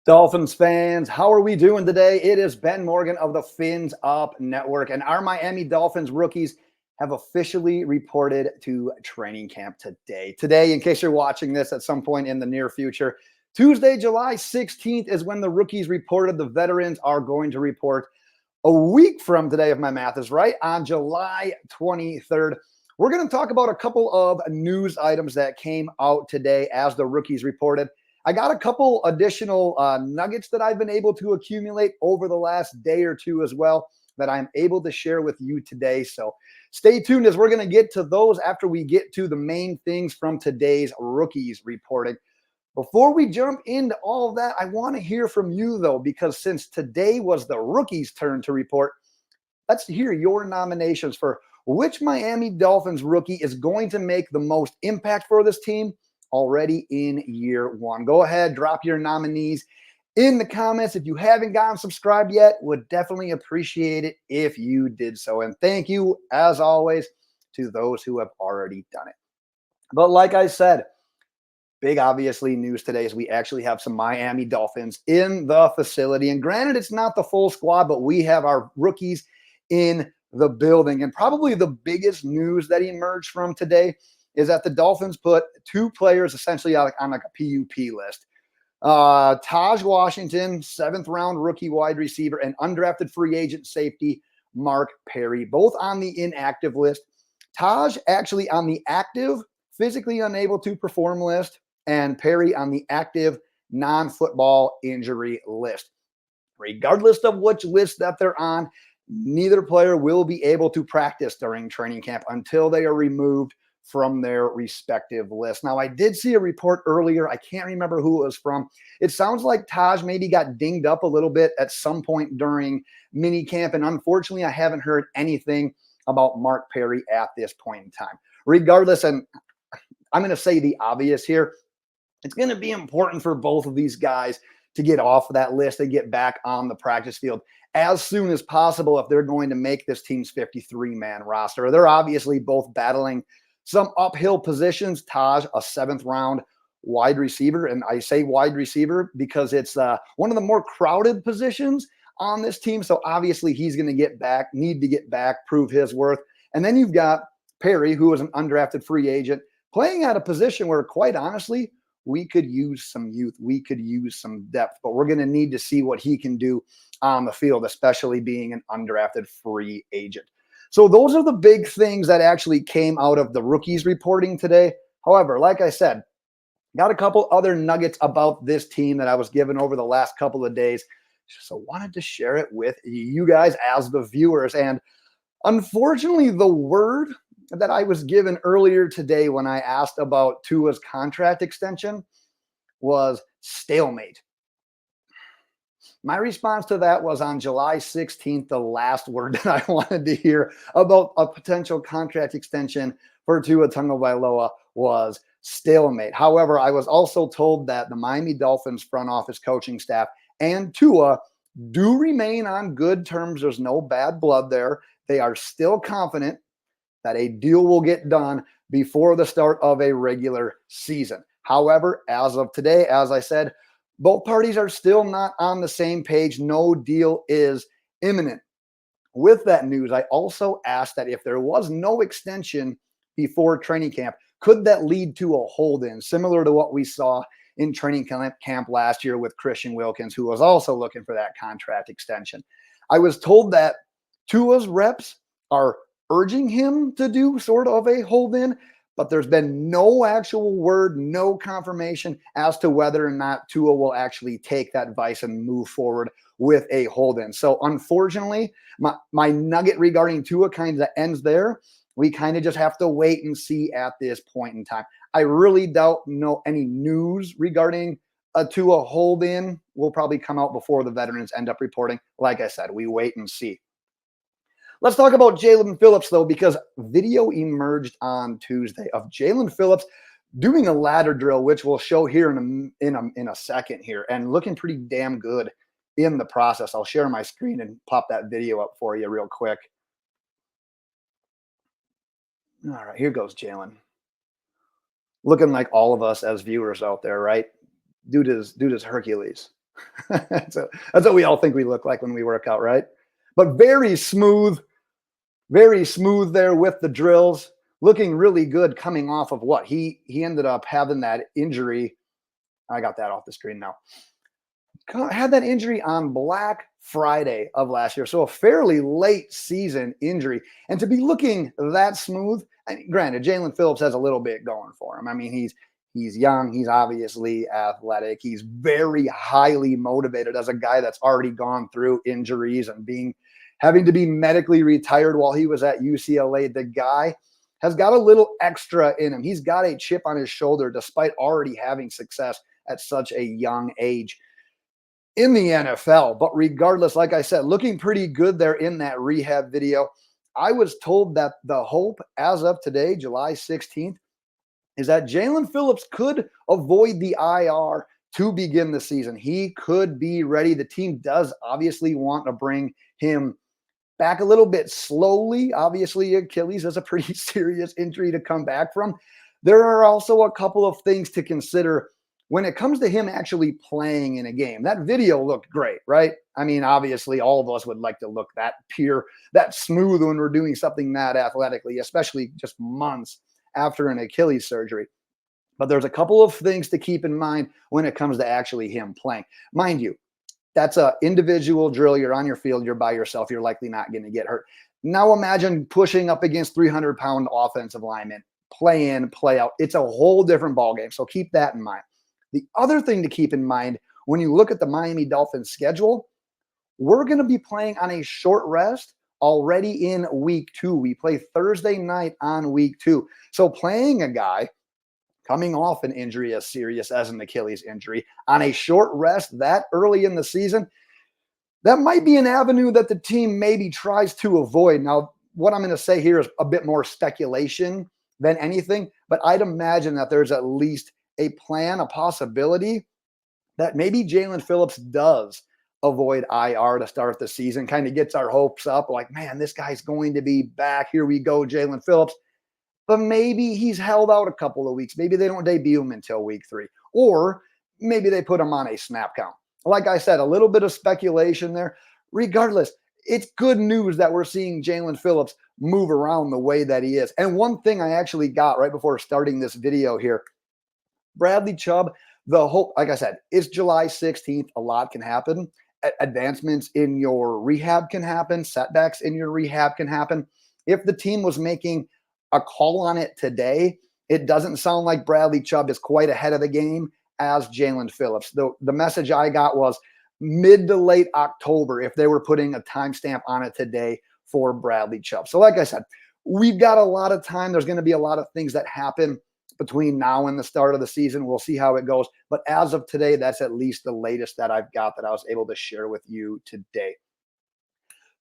Dolphins fans, how are we doing today? It is Ben Morgan of the Fins Up Network, and our Miami Dolphins rookies have officially reported to training camp today. Today, in case you're watching this at some point in the near future, Tuesday, July 16th is when the rookies reported. The veterans are going to report a week from today, if my math is right, on July 23rd. We're going to talk about a couple of news items that came out today as the rookies reported. I got a couple additional nuggets that I've been able to accumulate over the last day or two as well that I'm able to share with you today. So stay tuned as we're going to get to those after we get to the main things from today's rookies reporting. Before we jump into all of that, I want to hear from you, though, because since today was the rookies' turn to report, let's hear your nominations for which Miami Dolphins rookie is going to make the most impact for this team already in year one. Go ahead, drop your nominees in the comments. If you haven't gotten subscribed yet, would definitely appreciate it if you did so. And thank you, as always, to those who have already done it. But like I said, big, obviously, news today is we actually have some Miami Dolphins in the facility. And granted, it's not the full squad, but we have our rookies in the building. And probably the biggest news that emerged from today is that the Dolphins put two players essentially on like a PUP list. Tahj Washington, 7th-round rookie wide receiver, and undrafted free agent safety Mark Perry, both on the inactive list. Tahj actually on the active, physically unable to perform list, and Perry on the active non-football injury list. Regardless of which list that they're on, neither player will be able to practice during training camp until they are removed from their respective list. Now, I did see a report earlier. I can't remember who it was from. It sounds like Tahj maybe got dinged up a little bit at some point during mini camp. And unfortunately, I haven't heard anything about Mark Perry at this point in time. Regardless, and I'm going to say the obvious here, it's going to be important for both of these guys to get off of that list and get back on the practice field as soon as possible if they're going to make this team's 53-man roster. They're obviously both battling some uphill positions. Tahj, a 7th-round wide receiver, and I say wide receiver because it's one of the more crowded positions on this team. So obviously he's going to need to get back, prove his worth. And then you've got Perry, who is an undrafted free agent, playing at a position where, quite honestly, we could use some youth. We could use some depth, but we're going to need to see what he can do on the field, especially being an undrafted free agent. So those are the big things that actually came out of the rookies reporting today. However, like I said, got a couple other nuggets about this team that I was given over the last couple of days. So wanted to share it with you guys as the viewers. And unfortunately, the word that I was given earlier today when I asked about Tua's contract extension was stalemate. My response to that was on July 16th, the last word that I wanted to hear about a potential contract extension for Tua Tagovailoa was stalemate. However, I was also told that the Miami Dolphins front office coaching staff and Tua do remain on good terms. There's no bad blood there. They are still confident that a deal will get done before the start of a regular season. However, as of today, as I said, both parties are still not on the same page. No deal is imminent. With that news, I also asked that if there was no extension before training camp, could that lead to a hold-in, similar to what we saw in training camp last year with Christian Wilkins, who was also looking for that contract extension? I was told that Tua's reps are urging him to do sort of a hold-in, but there's been no actual word, no confirmation as to whether or not Tua will actually take that advice and move forward with a hold-in. So unfortunately, my nugget regarding Tua kind of ends there. We kind of just have to wait and see at this point in time. I really doubt any news regarding a Tua hold-in will probably come out before the veterans end up reporting. Like I said, we wait and see. Let's talk about Jaylen Phillips, though, because video emerged on Tuesday of Jaylen Phillips doing a ladder drill, which we'll show here in a second here, and looking pretty damn good in the process. I'll share my screen and pop that video up for you real quick. All right, here goes Jaylen. Looking like all of us as viewers out there, right? Dude is Hercules. That's what we all think we look like when we work out, right? But very smooth there with the drills, looking really good coming off of what he ended up having that injury. I got that off the screen now. Had that injury on Black Friday of last year. So a fairly late season injury. And to be looking that smooth, granted, Jaylen Phillips has a little bit going for him. I mean, he's young. He's obviously athletic. He's very highly motivated as a guy that's already gone through injuries and having to be medically retired while he was at UCLA. The guy has got a little extra in him. He's got a chip on his shoulder despite already having success at such a young age in the NFL. But regardless, like I said, looking pretty good there in that rehab video. I was told that the hope as of today, July 16th, is that Jaylen Phillips could avoid the IR to begin the season. He could be ready. The team does obviously want to bring him back a little bit slowly. Obviously, Achilles is a pretty serious injury to come back from. There are also a couple of things to consider when it comes to him actually playing in a game. That video looked great, right? I mean, obviously, all of us would like to look that pure, that smooth when we're doing something that athletically, especially just months after an Achilles surgery. But there's a couple of things to keep in mind when it comes to actually him playing. Mind you, that's an individual drill. You're on your field. You're by yourself. You're likely not going to get hurt. Now imagine pushing up against 300-pound offensive linemen, play in, play out. It's a whole different ballgame. So keep that in mind. The other thing to keep in mind when you look at the Miami Dolphins schedule, we're going to be playing on a short rest already in week 2. We play Thursday night on week 2. So playing a guy coming off an injury as serious as an Achilles injury on a short rest that early in the season, that might be an avenue that the team maybe tries to avoid. Now, what I'm going to say here is a bit more speculation than anything, but I'd imagine that there's at least a plan, a possibility that maybe Jaylen Phillips does avoid IR to start the season, kind of gets our hopes up like, man, this guy's going to be back. Here we go, Jaylen Phillips. But maybe he's held out a couple of weeks. Maybe they don't debut him until week 3, or maybe they put him on a snap count. Like I said, a little bit of speculation there. Regardless, it's good news that we're seeing Jaylen Phillips move around the way that he is. And one thing I actually got right before starting this video here, Bradley Chubb, the hope, like I said, it's July 16th. A lot can happen. Advancements in your rehab can happen. Setbacks in your rehab can happen. If the team was making a call on it today, it doesn't sound like Bradley Chubb is quite ahead of the game as Jaylen Phillips. The message I got was mid to late October if they were putting a timestamp on it today for Bradley Chubb. So like I said, we've got a lot of time. There's going to be a lot of things that happen between now and the start of the season. We'll see how it goes. But as of today, that's at least the latest that I've got that I was able to share with you today.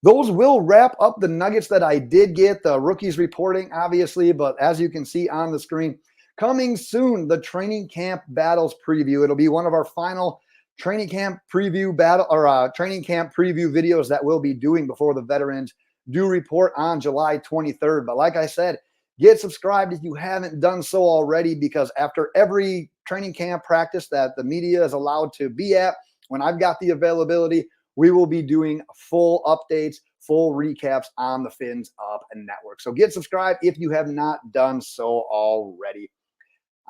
Those will wrap up the nuggets that I did get, the rookies reporting, obviously. But as you can see on the screen, coming soon, the training camp battles preview. It'll be one of our final training camp preview training camp preview videos that we'll be doing before the veterans do report on July 23rd. But like I said, get subscribed if you haven't done so already, because after every training camp practice that the media is allowed to be at, when I've got the availability, we will be doing full updates, full recaps on the Fins Up Network. So get subscribed if you have not done so already.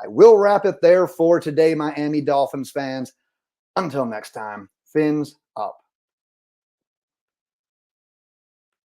I will wrap it there for today, Miami Dolphins fans. Until next time, Fins Up.